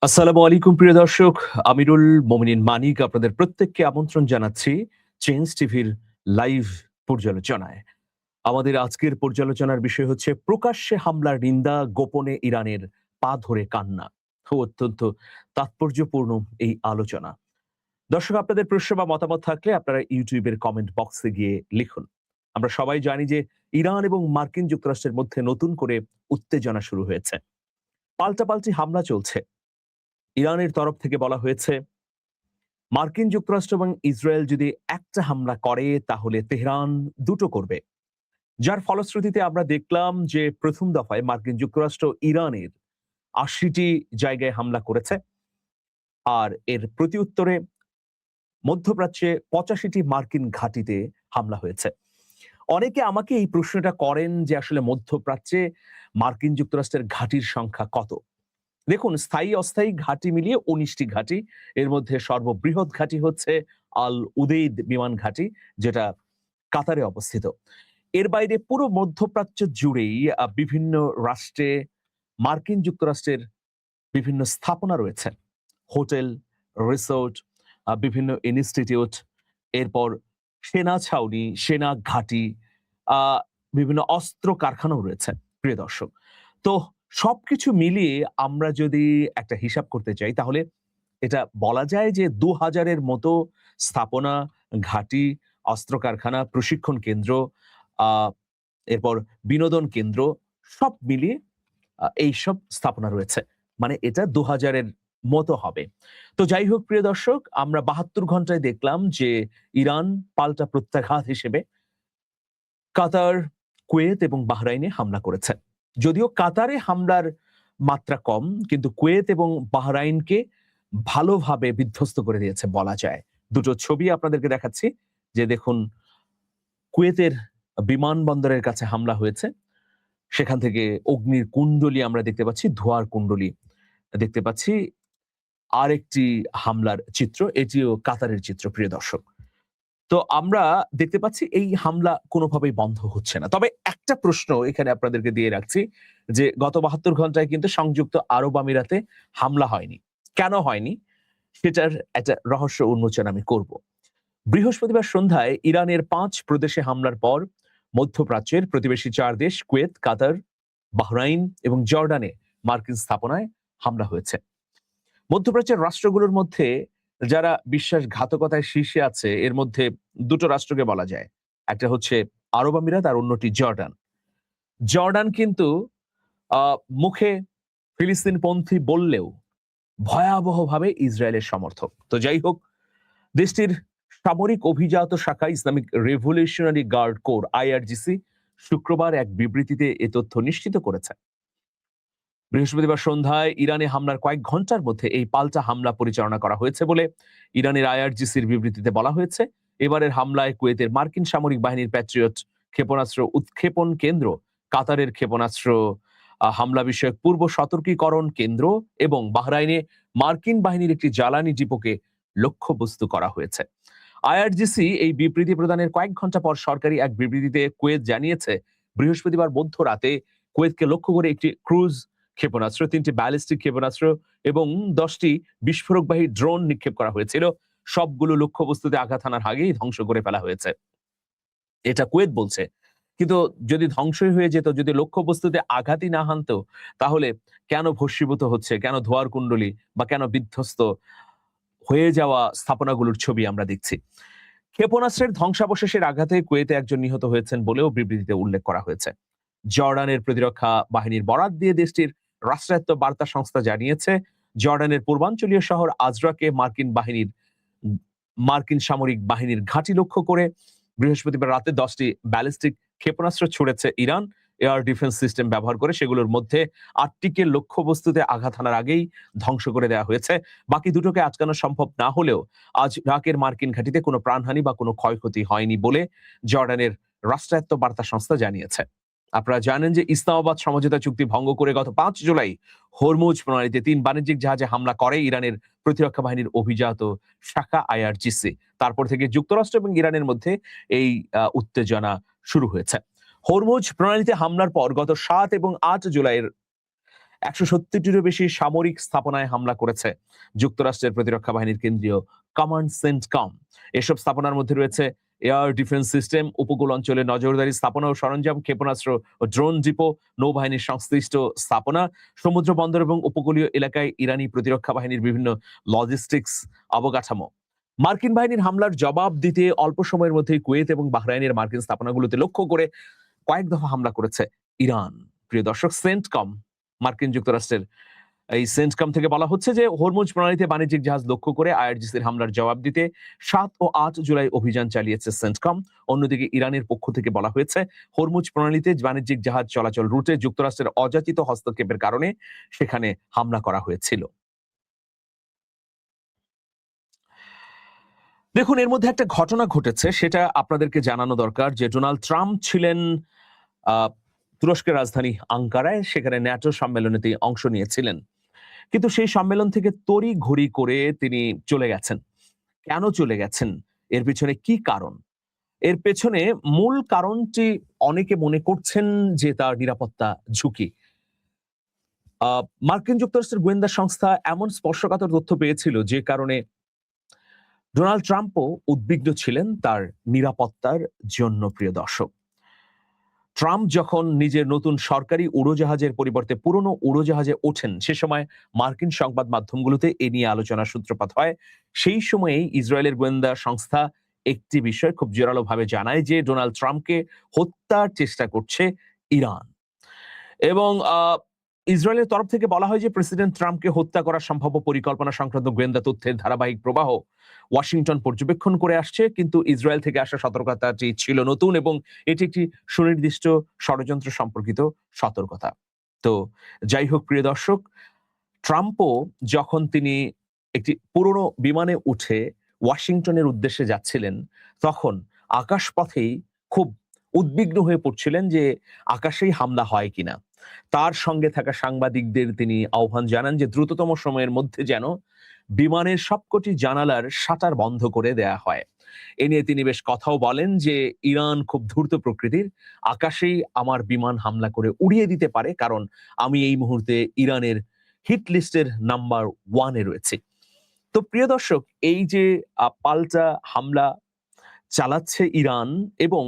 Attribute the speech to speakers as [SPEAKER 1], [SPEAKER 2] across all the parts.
[SPEAKER 1] আসসালামু আলাইকুম প্রিয় দর্শক, আমিরুল মোমিনিন মানিক আপনাদের প্রত্যেককে আমন্ত্রণ জানাচ্ছি চেঞ্জ টিভির লাইভ পর্যালোচনায়। আমাদের আজকের পর্যালোচনার বিষয় হচ্ছে প্রকাশ্যে হামলার নিন্দা, গোপনে ইরানের পা ধরে কান্না। অত্যন্ত তাৎপর্যপূর্ণ এই আলোচনা। দর্শক, আপনাদের প্রশ্ন বা মতামত থাকলে আপনারা ইউটিউবের কমেন্ট বক্সে গিয়ে লিখুন। আমরা সবাই জানি যে ইরান এবং মার্কিন যুক্তরাষ্ট্রের মধ্যে নতুন করে উত্তেজনা শুরু হয়েছে, পাল্টাপাল্টি হামলা চলছে। ইরানের তরফ থেকে বলা হয়েছে মার্কিন যুক্তরাষ্ট্র এবং ইসরায়েল যদি একটা হামলা করে তাহলে তেহরান দুটো করবে। যার ফলশ্রুতিতে আমরা দেখলাম যে প্রথম দফায় মার্কিন যুক্তরাষ্ট্র ইরানের ৮০টি জায়গায় হামলা করেছে, আর এর প্রতি উত্তরে মধ্যপ্রাচ্যে ৮৫টি মার্কিন ঘাঁটিতে হামলা হয়েছে। অনেকে আমাকে এই প্রশ্নটা করেন যে আসলে মধ্যপ্রাচ্যে মার্কিন যুক্তরাষ্ট্রের ঘাঁটির সংখ্যা কত। দেখুন, স্থায়ী অস্থায়ী ঘাঁটি মিলিয়ে ১৯টি ঘাঁটি। এর মধ্যে সর্ববৃহৎ ঘাঁটি হচ্ছে আল উদেইদ বিমান ঘাঁটি, যেটা কাতারে অবস্থিত। এর বাইরে পুরো মধ্যপ্রাচ্য জুড়েই বিভিন্ন রাষ্ট্রে মার্কিন যুক্তরাষ্ট্রের বিভিন্ন স্থাপনা রয়েছে। হোটেল, রিসোর্ট, বিভিন্ন ইনস্টিটিউট, এরপর সেনা ছাউনি, সেনা ঘাঁটি, আ বিভিন্ন অস্ত্র কারখানাও রয়েছে, প্রিয় দর্শক। তো সবকিছু মিলিয়ে আমরা যদি একটা হিসাব করতে চাই তাহলে এটা বলা যায় যে ২০০০ এর মতো স্থাপনা, ঘাঁটি, অস্ত্র কারখানা, প্রশিক্ষণ কেন্দ্র, আ এরপর বিনোদন কেন্দ্র, সব মিলিয়ে এইসব স্থাপনা রয়েছে। মানে এটা ২০০০ এর মতো হবে। তো যাই হোক প্রিয় দর্শক, আমরা ৭২ ঘন্টায় দেখলাম যে ইরান পাল্টা প্রত্যাঘাত হিসেবে কাতার, কুয়েত এবং বাহরাইনে হামলা করেছে। যদিও কাতারে হামলার মাত্রা কম, কিন্তু কুয়েত এবং বাহরাইনকে ভালোভাবে বিধ্বস্ত করে দিয়েছে বলা যায়। দুটো ছবি আপনাদেরকে দেখাচ্ছি, যে দেখুন কুয়েতের বিমানবন্দরের কাছে হামলা হয়েছে। সেখান থেকে অগ্নির কুণ্ডলী আমরা দেখতে পাচ্ছি, ধোঁয়ার কুণ্ডলী দেখতে পাচ্ছি। আরেকটি হামলার চিত্র, এটিও কাতারের চিত্র, প্রিয় দর্শক। তো আমরা দেখতে পাচ্ছি এই হামলা কোনোভাবেই বন্ধ হচ্ছে না। তবে একটা প্রশ্ন এখানে আপনাদেরকে দিয়ে রাখছি, যে গত ৭২ ঘন্টায় কিন্তু সংযুক্ত আরব আমিরাতে হামলা হয়নি। কেন হয়নি? সেটার একটা রহস্য উন্মোচন আমি করব। বৃহস্পতিবার সন্ধ্যায় ইরানের ৫ প্রদেশে হামলার পর মধ্যপ্রাচ্যের প্রতিবেশী ৪ দেশ কুয়েত, কাতার, বাহরাইন এবং জর্ডানে মার্কিন স্থাপনায় হামলা হয়েছে। মধ্যপ্রাচ্যের রাষ্ট্রগুলোর মধ্যে যারা বিশ্বাসঘাতকতায় শীর্ষে আছে, এর মধ্যে দুটো রাষ্ট্রকে বলা যায়। একটা হচ্ছে আরব আমিরাত আর অন্যটি জর্ডান। জর্ডান কিন্তু মুখে ফিলিস্তিনপন্থী বললেও ভয়াবহভাবে ইসরায়েলের সমর্থক। তো যাই হোক, দেশটির সামরিক অভিজাত শাখা Islamic revolutionary guard corps IRGC শুক্রবার এক বিবৃতিতে এ তথ্য নিশ্চিত করেছে। বৃহস্পতিবার সন্ধ্যায় ইরানে হামলার কয়েক ঘন্টার মধ্যে এই পাল্টা হামলা পরিচালনা করা হয়েছে বলে ইরানের আইআরজিসির বিবৃতিতে বলা হয়েছে। এবারের হামলায় কুয়েতের মার্কিন সামরিক বাহিনীর প্যাট্রিয়ট ক্ষেপণাস্ত্র উৎক্ষেপণ কেন্দ্র, কাতারের ক্ষেপণাস্ত্র হামলা বিষয়ক পূর্ব সতর্কীকরণ কেন্দ্র এবং বাহরাইনে মার্কিন বাহিনীর একটি জ্বালানি ডিপোকে লক্ষ্যবস্তু করা হয়েছে। আইআরজিসি এই বিবৃতি প্রদানের কয়েক ঘন্টা পর সরকারি এক বিবৃতিতে কুয়েত জানিয়েছে, বৃহস্পতিবার মধ্যরাতে কুয়েতকে লক্ষ্য করে একটি ক্রুজ ক্ষেপণাস্ত্র, ৩টি ব্যালিস্টিক ক্ষেপণাস্ত্র এবং ১০টি বিস্ফোরকবাহী ড্রোন নিক্ষেপ করা হয়েছিল। সবগুলো লক্ষ্যবস্তুতে আঘাত হানার আগেই ধ্বংস করে ফেলা হয়েছে, এটা কুয়েত বলছে। কিন্তু যদি ধ্বংসই হয়ে যেত, যদি লক্ষ্যবস্তুতে আঘাতই না হানতো, তাহলে কেন ভস্মীভূত হচ্ছে, কেন ধোয়ার কুণ্ডলী বা কেন বিধ্বস্ত হয়ে যাওয়া স্থাপনাগুলোর ছবি আমরা দেখছি। ক্ষেপণাস্ত্রের ধ্বংসাবশেষের আঘাতে কুয়েতে একজন নিহত হয়েছেন বলেও বিবৃতিতে উল্লেখ করা হয়েছে। জর্ডানের প্রতিরক্ষা বাহিনীর বরাত দিয়ে দেশটির রাষ্ট্রায়ত্ত বার্তা সংস্থা জানিয়েছে, জর্ডানের পূর্বাঞ্চলীয় শহর আজরাকে মার্কিন সামরিক বাহিনীর ঘাঁটি লক্ষ্য করে বৃহস্পতিবার রাতে 10টি ব্যালিস্টিক ক্ষেপণাস্ত্র ছুড়েছে ইরান। এয়ার ডিফেন্স সিস্টেম ব্যবহার করে সেগুলোর মধ্যে ৮টিকে লক্ষ্যবস্তুতে আঘাত হানার আগেই ধ্বংস করে দেওয়া হয়েছে। বাকি দুটোকে আটকানো সম্ভব না হলেও আজ ইরাকের মার্কিন ঘাঁটিতে কোনো প্রাণহানি বা কোনো ক্ষয়ক্ষতি হয়নি বলে জর্ডানের রাষ্ট্রায়ত্ত বার্তা সংস্থা জানিয়েছে। আপনারা জানেন যে ইসলামাবাদ সমঝোতা চুক্তি ভঙ্গ করে গত ৫ জুলাই হরমুজ প্রণালীতে ৩ বাণিজ্যিক জাহাজে হামলা করে ইরানের প্রতিরক্ষা বাহিনীর অভিজাত শাখা আইআরজিসি। তারপর থেকে যুক্তরাষ্ট্র এবং ইরানের মধ্যে এই উত্তেজনা শুরু হয়েছে। হরমুজ প্রণালীতে হামলার পর গত ৭ এবং ৮ জুলাইয়ের 170টিরও বেশি সামরিক স্থাপনায় হামলা করেছে যুক্তরাষ্ট্রের প্রতিরক্ষা বাহিনীর কেন্দ্রীয় কমান্ড সেন্টকম। এসব স্থাপনার মধ্যে রয়েছে এয়ার ডিফেন্স সিস্টেম, উপকূল অঞ্চলে নজরদারি স্থাপনা ও সরঞ্জাম, ক্ষেপণাস্ত্র ও ড্রোন ডিপো, নৌবাহিনীর সংশ্লিষ্ট স্থাপনা, সমুদ্র বন্দর এবং উপকূলীয় এলাকায় ইরানি প্রতিরক্ষা বাহিনীর বিভিন্ন লজিস্টিক্স অবকাঠামো। মার্কিন বাহিনীর হামলার জবাব দিতে অল্প সময়ের মধ্যেই কুয়েত এবং বাহরাইনের মার্কিন স্থাপনাগুলোতে লক্ষ্য করে কয়েক দফা হামলা করেছে ইরান। প্রিয় দর্শক, সেন্টকম, মার্কিন যুক্তরাষ্ট্রের এই সেন্টকম থেকে বলা হচ্ছে যে হরমুজ প্রণালীতে বাণিজ্যিক জাহাজ লক্ষ্য করে আইআরজিসির হামলার জবাব দিতে 7 ও 8 জুলাই অভিযান চালিয়েছে সেন্টকম। অন্যদিকে ইরানের পক্ষ থেকে বলা হয়েছে হরমুজ প্রণালীতে বাণিজ্যিক জাহাজ চলাচল রুটে যুক্তরাষ্ট্রের অযাচিত হস্তক্ষেপের কারণে সেখানে হামলা করা হয়েছিল। দেখুন, এর মধ্যে একটা ঘটনা ঘটেছে, সেটা আপনাদেরকে জানানো দরকার যে ডোনাল্ড ট্রাম্প ছিলেন তুরস্কের রাজধানী আঙ্কারায়, সেখানে ন্যাটো সম্মেলনেতে অংশ নিয়েছিলেন। কিন্তু সেই সম্মেলন থেকে তড়ি ঘড়ি করে তিনি চলে গেছেন। কেন চলে গেছেন? এর পিছনে কি কারণ? এর পেছনে মূল কারণটি অনেকে মনে করছেন যে তার নিরাপত্তা ঝুঁকি। মার্কিন যুক্তরাষ্ট্রের গোয়েন্দা সংস্থা এমন স্পর্শকাতর তথ্য পেয়েছিল যে কারণে ডোনাল্ড ট্রাম্পও উদ্বিগ্ন ছিলেন তার নিরাপত্তার জন্য। প্রিয় দর্শক, ট্রাম্প যখন নিজের নতুন সরকারি উড়োজাহাজের পরিবর্তে পুরনো উড়োজাহাজে ওঠেন, সে সময় মার্কিন সংবাদ মাধ্যমগুলোতে এ নিয়ে আলোচনার সূত্রপাত হয়। সেই সময়েই ইসরায়েলের গোয়েন্দা সংস্থা একটি বিষয় খুব জোরালোভাবে জানায় যে ডোনাল্ড ট্রাম্পকে হত্যার চেষ্টা করছে ইরান। এবং ইসরায়েলের তরফ থেকে বলা হয় যে প্রেসিডেন্ট ট্রাম্পকে হত্যা করার সম্ভাব্য পরিকল্পনা সংক্রান্ত গোয়েন্দা তথ্যের ধারাবাহিক প্রবাহ ওয়াশিংটন পর্যবেক্ষণ করে আসছে, কিন্তু ইসরায়েল থেকে আসা সতর্কতাটি ছিল নতুন এবং এটি একটি সুনির্দিষ্ট ষড়যন্ত্র সম্পর্কিত সতর্কতা। তো যাই হোক প্রিয় দর্শক, ট্রাম্পও যখন তিনি একটি পুরনো বিমানে উঠে ওয়াশিংটনের উদ্দেশ্যে যাচ্ছিলেন, তখন আকাশপথেই খুব উদ্বিগ্ন হয়ে পড়ছিলেন যে আকাশেই হামলা হয় কিনা। তার সঙ্গে থাকা সাংবাদিকদের তিনি আহ্বান জানান যে দ্রুততম সময়ের মধ্যে যেন বিমানের সবকটি জানালার শাটার বন্ধ করে দেয়া হয়। এ নিয়ে তিনি বেশ কথাও বলেন যে ইরান খুব ধূর্ত প্রকৃতির, আকাশেই আমার বিমান হামলা করে উড়িয়ে দিতে পারে, কারণ আমি এই মুহূর্তে ইরানের হিট লিস্টের নাম্বার 1-এ রয়েছে। তো প্রিয় দর্শক, এই যে পাল্টা হামলা চালাচ্ছে ইরান, এবং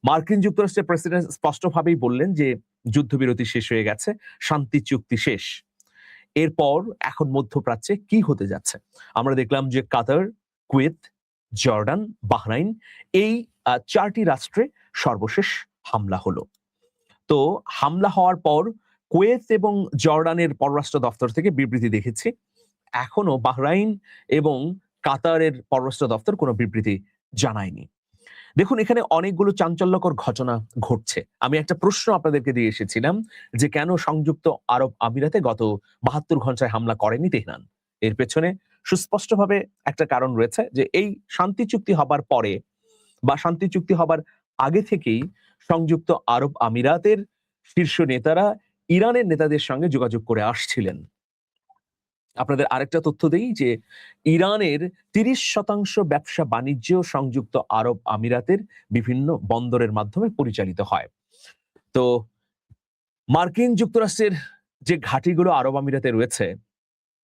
[SPEAKER 1] মার্কিন যুক্তরাষ্ট্রের প্রেসিডেন্ট স্পষ্টভাবেই বললেন যে যুদ্ধবিরতি শেষ হয়ে গেছে, শান্তি চুক্তি শেষ। এরপর এখন মধ্যপ্রাচ্যে কি হতে যাচ্ছে? আমরা দেখলাম যে কাতার, কুয়েত, জর্ডান, বাহরাইন, এই 4টি রাষ্ট্রে সর্বশেষ হামলা হলো। তো হামলা হওয়ার পর কুয়েত এবং জর্ডানের পররাষ্ট্র দপ্তর থেকে বিবৃতি দেখেছি। এখনো বাহরাইন এবং কাতারের পররাষ্ট্র দপ্তর কোনো বিবৃতি জানায়নি। দেখুন, এখানে অনেকগুলো চাঞ্চল্যকর ঘটনা ঘটছে। আমি একটা প্রশ্ন আপনাদেরকে দিয়ে এসেছিলাম যে কেন সংযুক্ত আরব আমিরাতে গত 72 ঘন্টায় হামলা করেনি তেহরান। এর পেছনে সুস্পষ্টভাবে একটা কারণ রয়েছে যে এই শান্তি চুক্তি হবার পরে বা শান্তি চুক্তি হবার আগে থেকেই সংযুক্ত আরব আমিরাতের শীর্ষ নেতারা ইরানের নেতাদের সঙ্গে যোগাযোগ করে আসছিলেন। আপনাদের আরেকটা তথ্য দেই যে ইরানের 30% ব্যবসা বাণিজ্য সংযুক্ত আরব আমিরাতের বিভিন্ন বন্দরের মাধ্যমে পরিচালিত হয়। তো মার্কিন যুক্তরাষ্ট্রের যে ঘাঁটিগুলো আরব আমিরাতে রয়েছে,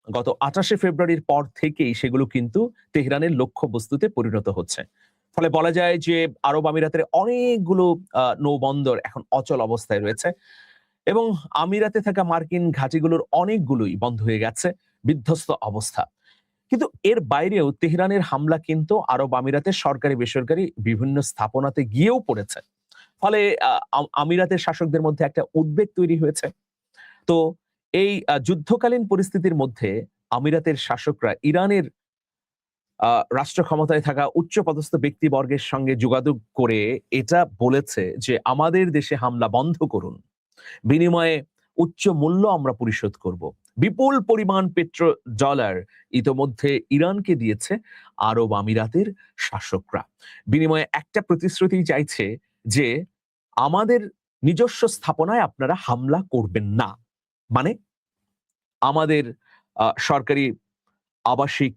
[SPEAKER 1] গত 28শে ফেব্রুয়ারির পর থেকেই সেগুলো কিন্তু তেহরানের লক্ষ্যবস্তুতে পরিণত হচ্ছে। ফলে বলা যায় যে আরব আমিরাতের অনেকগুলো নৌবন্দর এখন অচল অবস্থায় রয়েছে এবং আমিরাতে থাকা মার্কিন ঘাঁটিগুলোর অনেকগুলোই বন্ধ হয়ে গেছে, বিধ্বস্ত অবস্থা। কিন্তু এর বাইরেও তেহরানের হামলা কিন্তু আরব আমিরাতের সরকারি বেসরকারি বিভিন্ন স্থাপনাতে গিয়েও পড়েছে। ফলে আমিরাতের শাসকদের মধ্যে একটা উদ্বেগ তৈরি হয়েছে। তো এই যুদ্ধকালীন পরিস্থিতির মধ্যে আমিরাতের শাসকরা ইরানের রাষ্ট্র ক্ষমতায় থাকা উচ্চপদস্থ ব্যক্তিবর্গের সঙ্গে যোগাযোগ করে এটা বলেছে যে আমাদের দেশে হামলা বন্ধ করুন, বিনিময়ে উচ্চ মূল্য আমরা পরিশোধ করব। বিপুল পরিমাণ পেট্রো ডলার ইতোমধ্যে ইরানকে দিয়েছে আরব আমিরাতের শাসকরা। বিনিময়ে একটা প্রতিশ্রুতি চাইছে যে আমাদের নিজস্ব স্থাপনায় আপনারা হামলা করবেন না। মানে আমাদের সরকারি, আবাসিক,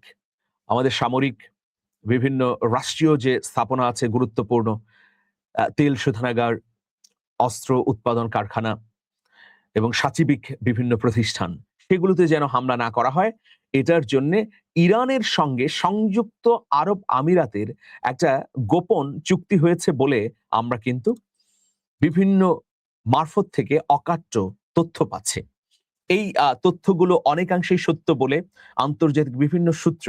[SPEAKER 1] আমাদের সামরিক, বিভিন্ন রাষ্ট্রীয় যে স্থাপনা আছে গুরুত্বপূর্ণ, তেল শোধনাগার, অস্ত্র উৎপাদন কারখানা, এবং সাচিবিক বিভিন্ন প্রতিষ্ঠান, সেগুলোতে যেন হামলা না করা হয়। এটার জন্যে ইরানের সঙ্গে সংযুক্ত আরব আমিরাতের একটা গোপন চুক্তি হয়েছে বলে আমরা কিন্তু বিভিন্ন মারফত থেকে অকাট্য তথ্য পাচ্ছি। এই তথ্যগুলো অনেকাংশেই সত্য বলে আন্তর্জাতিক বিভিন্ন সূত্র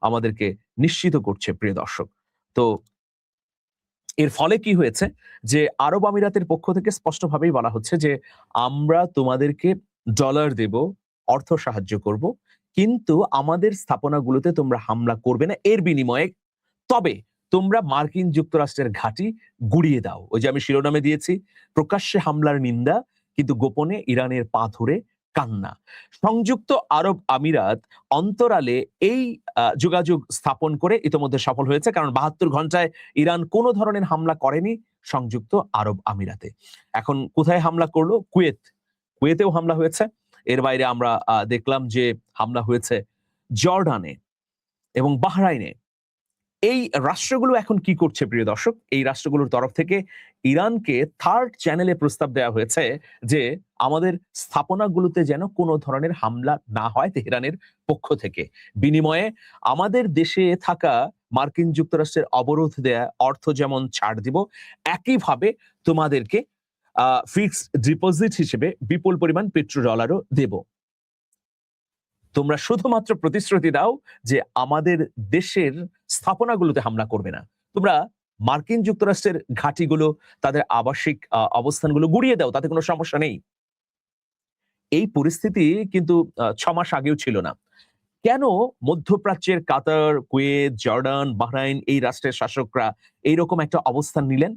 [SPEAKER 1] আমাদেরকে নিশ্চিত করছে, প্রিয় দর্শক। তো এর ফলে কি হয়েছে যে আরব আমিরাতের পক্ষ থেকে স্পষ্টভাবেই বলা হচ্ছে যে আমরা তোমাদেরকে ডলার দেব, অর্থ সাহায্য করব, কিন্তু আমাদের স্থাপনাগুলোতে তোমরা হামলা করবে না এর বিনিময়ে। তবে তোমরা মার্কিন যুক্তরাষ্ট্রের ঘাঁটি গুড়িয়ে দাও। ওই যে আমি শিরোনামে দিয়েছি, প্রকাশ্যে হামলার নিন্দা কিন্তু গোপনে ইরানের পা ধরে কান্না। সংযুক্ত আরব আমিরাত অন্তরালে এই যোগাযোগ স্থাপন করে ইতোমধ্যে সফল হয়েছে, কারণ 72 ঘন্টায় ইরান কোনো ধরনের হামলা করেনি সংযুক্ত আরব আমিরাতে। এখন কোথায় হামলা করলো? কুয়েতেও হামলা হয়েছে। এর বাইরে আমরা দেখলাম যে হামলা হয়েছে জর্ডানে এবং বাহরাইনে। এই রাষ্ট্রগুলো এখন কি করছে, প্রিয় দর্শক? এই রাষ্ট্রগুলোর তরফ থেকে ইরানকে থার্ড চ্যানেলে প্রস্তাব দেওয়া হয়েছে যে আমাদের স্থাপনাগুলোতে যেন কোনো ধরনের হামলা না হয় তেহরানের পক্ষ থেকে। বিনিময়ে আমাদের দেশে থাকা মার্কিন যুক্তরাষ্ট্রের অবরোধ দেয়া অর্থ যেমন ছাড় দিব, একইভাবে তোমাদেরকে ফিক্সড ডিপোজিট হিসেবে বিপুল পরিমাণ পেট্রো ডলারও দেব। তোমরা শুধুমাত্র প্রতিশ্রুতি দাও যে আমাদের দেশের স্থাপনাগুলোতে হামলা করবে না। তোমরা মার্কিন যুক্তরাষ্ট্রের ঘাঁটিগুলো, তাদের আবাসিক অবস্থানগুলো গুড়িয়ে দাও, তাতে কোনো সমস্যা নেই। এই পরিস্থিতি কিন্তু 6 মাস আগেও ছিল না। কেন মধ্যপ্রাচ্যের কাতার, কুয়েত, জর্ডান, বাহরাইন এই রাষ্ট্রের শাসকরা এইরকম একটা অবস্থান নিলেন?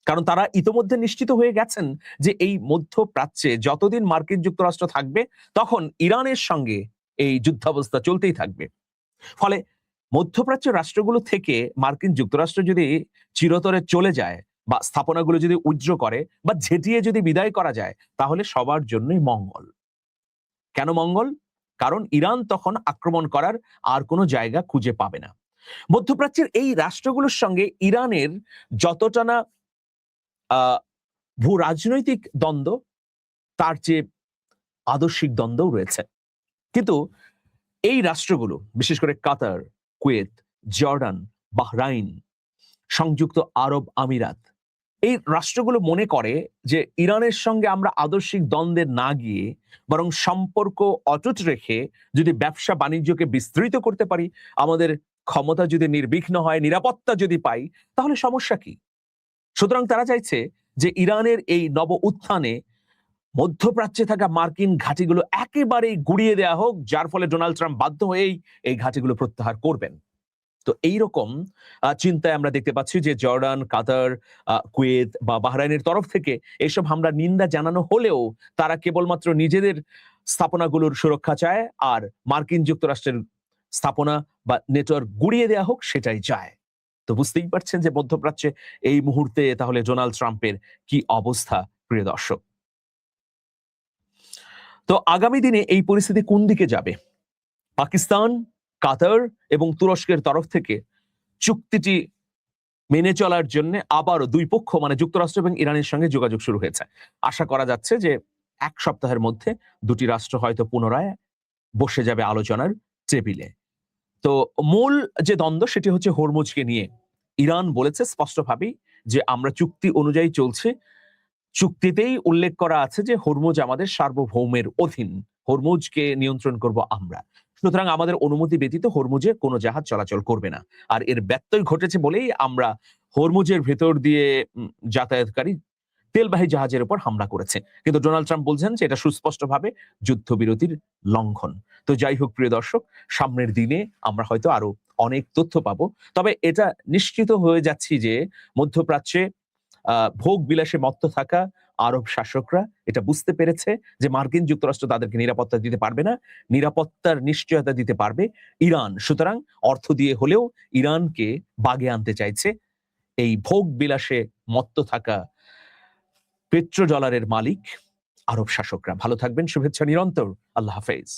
[SPEAKER 1] কারণ তারা ইতোমধ্যে নিশ্চিত হয়ে গেছেন যে এই মধ্যপ্রাচ্যে যতদিন মার্কিন যুক্তরাষ্ট্র থাকবে তখন ইরানের সঙ্গে এই যুদ্ধাবস্থা চলতেই থাকবে। ফলে মধ্যপ্রাচ্যের রাষ্ট্রগুলো থেকে মার্কিন যুক্তরাষ্ট্র যদি চিরতরে চলে যায় বা স্থাপনাগুলো যদি উজ্জ্ব করে বা ঝেঁটিয়ে যদি বিদায় করা যায়, তাহলে সবার জন্যই মঙ্গল। কেন মঙ্গল? কারণ ইরান তখন আক্রমণ করার আর কোনো জায়গা খুঁজে পাবে না। মধ্যপ্রাচ্যের এই রাষ্ট্রগুলোর সঙ্গে ইরানের যতটা না ভূ রাজনৈতিক দ্বন্দ্ব, তার চেয়ে আদর্শিক দ্বন্দ্বও রয়েছে। কিন্তু এই রাষ্ট্রগুলো, বিশেষ করে কাতার, কুয়েত, জর্ডান, বাহরাইন, সংযুক্ত আরব আমিরাত, এই রাষ্ট্রগুলো মনে করে যে ইরানের সঙ্গে আমরা আদর্শিক দ্বন্দ্বে না গিয়ে বরং সম্পর্ক অটুট রেখে যদি ব্যবসা বাণিজ্যকে বিস্তৃত করতে পারি, আমাদের ক্ষমতা যদি নির্বিঘ্ন হয়, নিরাপত্তা যদি পাই, তাহলে সমস্যা কি? সুতরাং তারা চাইছে যে ইরানের এই নব উত্থানে মধ্যপ্রাচ্যে থাকা মার্কিন ঘাঁটিগুলো একেবারেই গুড়িয়ে দেওয়া হোক, যার ফলে ডোনাল্ড ট্রাম্প বাধ্য হয়েই এই ঘাঁটিগুলো প্রত্যাহার করবেন। তো এইরকম চিন্তায় আমরা দেখতে পাচ্ছি যে জর্ডান, কাতার, কুয়েত বা বাহরাইনের তরফ থেকে এইসব হামলার নিন্দা জানানো হলেও তারা কেবলমাত্র নিজেদের স্থাপনাগুলোর সুরক্ষা চায়, আর মার্কিন যুক্তরাষ্ট্রের স্থাপনা বা নেটওয়ার্ক গুড়িয়ে দেওয়া হোক সেটাই চায়। তো বুঝতেই পারছেন যে মধ্যপ্রাচ্যে এই মুহূর্তে তাহলে ডোনাল্ড ট্রাম্পের কি অবস্থা, প্রিয় দর্শক। তো আগামী দিনে এই পরিস্থিতি কোন দিকে যাবে? পাকিস্তান, কাতার এবং তুরস্কের তরফ থেকে চুক্তিটি মেনে চলার জন্য আবারও দুই পক্ষ মানে যুক্তরাষ্ট্র এবং ইরানের সঙ্গে যোগাযোগ শুরু হয়েছে। আশা করা যাচ্ছে যে 1 সপ্তাহের মধ্যে দুটি রাষ্ট্র হয়তো পুনরায় বসে যাবে আলোচনার টেবিলে। তো মূল যে দ্বন্দ্ব সেটি হচ্ছে হরমুজকে নিয়ে। ইরান বলেছে স্পষ্টভাবেই যে আমরা চুক্তি অনুযায়ী চলছে। চুক্তিতেই উল্লেখ করা আছে যে হরমুজ আমাদের সার্বভৌমের অধীন, হরমুজকে নিয়ন্ত্রণ করব আমরা। সুতরাং আমাদের অনুমতি ব্যতীত হরমুজে কোনো জাহাজ চলাচল করবে না। আর এর ব্যত্যয় ঘটেছে বলেই আমরা হরমুজের ভেতর দিয়ে যাতায়াতকারী তেলবাহী জাহাজের উপর হামলা করেছে। কিন্তু ডোনাল্ড ট্রাম্প বলছেন যে এটা সুস্পষ্টভাবে যুদ্ধবিরতির লঙ্ঘন। তো যাই হোক, প্রিয় দর্শক, সামনের দিনে আমরা হয়তো আরো অনেক তথ্য পাবো। তবে এটা নিশ্চিত হয়ে যাচ্ছি যে মধ্যপ্রাচ্যে ভোগ বিলাসে মত্ত থাকা আরব শাসকরা এটা বুঝতে পেরেছে যে মার্কিন যুক্তরাষ্ট্র তাদেরকে নিরাপত্তা দিতে পারবে না, নিরাপত্তার নিশ্চয়তা দিতে পারবে ইরান। সুতরাং অর্থ দিয়ে হলেও ইরানকে বাগে আনতে চাইছে এই ভোগ বিলাসে মত্ত থাকা পেট্রো ডলারের মালিক আরব শাসকরা। ভালো থাকবেন, শুভেচ্ছা নিরন্তর। আল্লাহ হাফেজ।